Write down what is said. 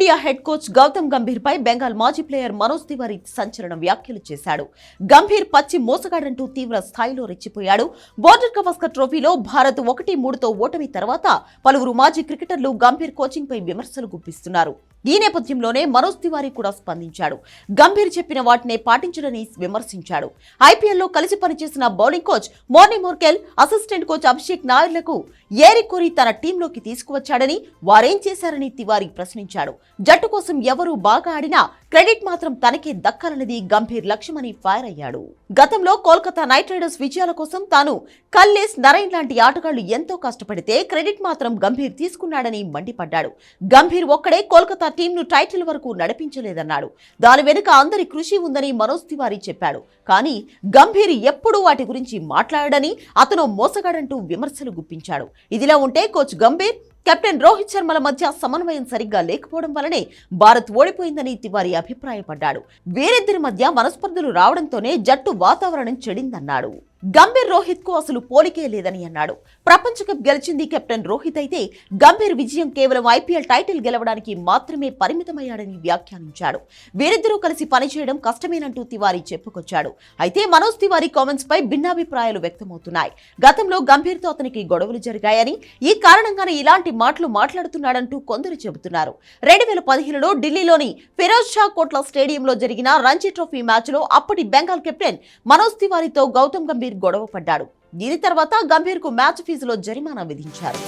Team India head coach Gautam Gambhir పై బెంగాల్ మాజీ player Manoj Tiwari సంచలన వ్యాఖ్యలు చేశాడు. గంభీర్ పచ్చి మోసగాడంటూ తీవ్ర స్థాయిలో రెచ్చిపోయాడు. బోర్డర్ గవాస్కర్ ట్రోఫీలో భారత్ 1-3తో ఓటమి తర్వాత పలువురు మాజీ క్రికెటర్లు గంభీర్ కోచింగ్ పై విమర్శలు గుప్పిస్తున్నారు. ఈ నేపథ్యంలోనే మనోజ్ తివారీ కూడా స్పందించాడు. గంభీర్ చెప్పిన వాటినే పాటించడని విమర్శించాడు. ఐపీఎల్లో కలిసి పనిచేసిన bowling coach Morne Morkel, assistant coach Abhishek నాయర్లకు ఏరికోరి తన టీంలోకి తీసుకువచ్చాడని, వారేం చేశారని తివారీ ప్రశ్నించాడు. జట్టు కోసం ఎవరూ బాగా ఆడినా క్రెడిట్ మాత్రం తనకే దక్కాలన్నది గంభీర్ లక్ష్యమని ఫైర్ అయ్యాడు. గతంలో కోల్కతా నైట్ రైడర్స్ విజయాల కోసం తాను, కల్లేస్, నరైన్ లాంటి ఆటగాళ్లు ఎంతో కష్టపడితే క్రెడిట్ మాత్రం గంభీర్ తీసుకున్నాడని మండిపడ్డాడు. గంభీర్ ఒక్కడే కోల్కతా టీంను టైటిల్ వరకు నడిపించలేదన్నాడు. దాని వెనుక అందరి కృషి ఉందని మనోజ్ తివారీ చెప్పాడు. కానీ గంభీర్ ఎప్పుడూ వాటి గురించి మాట్లాడని, అతను మోసగాడంటూ విమర్శలు గుప్పించాడు. ఇదిలా ఉంటే కోచ్ గంభీర్, కెప్టెన్ రోహిత్ శర్మల మధ్య సమన్వయం సరిగ్గా లేకపోవడం వల్లనే భారత్ ఓడిపోయిందని తివారీ అభిప్రాయపడ్డాడు. వీరిద్దరి మధ్య మనస్పర్ధలు రావడంతోనే జట్టు వాతావరణం చెడిందన్నాడు. గంభీర్, రోహిత్ కు అసలు పోలికే లేదని అన్నాడు. ప్రపంచ కప్ గెలిచింది కెప్టెన్ రోహిత్ అయితే గంభీర్ విజయం కేవలం ఐపీఎల్ టైటిల్ గెలవడానికి మాత్రమే పరిమితమయ్యాడని వ్యాఖ్యానించాడు. వీరిద్దరూ కలిసి పనిచేయడం కష్టమేనంటూ తివారీ చెప్పుకొచ్చాడు. అయితే మనోజ్ తివారీ కామెంట్స్ పై భిన్నాభిప్రాయాలు వ్యక్తమవుతున్నాయి. గతంలో గంభీర్తో అతనికి గొడవలు జరిగాయని, ఈ కారణంగానే ఇలాంటి మాటలు మాట్లాడుతున్నాడంటూ కొందరు చెబుతున్నారు. 2015లో ఢిల్లీలోని ఫిరోజ్ షా కోట్లా స్టేడియంలో జరిగిన రంజీ ట్రోఫీ మ్యాచ్లో అప్పటి బెంగాల్ కెప్టెన్ మనోజ్ తివారీతో గౌతమ్ గంభీర్ గొడవ పడ్డాడు. దీని తర్వాత గంభీర్ కు మ్యాచ్ ఫీజులో జరిమానా విధించారు.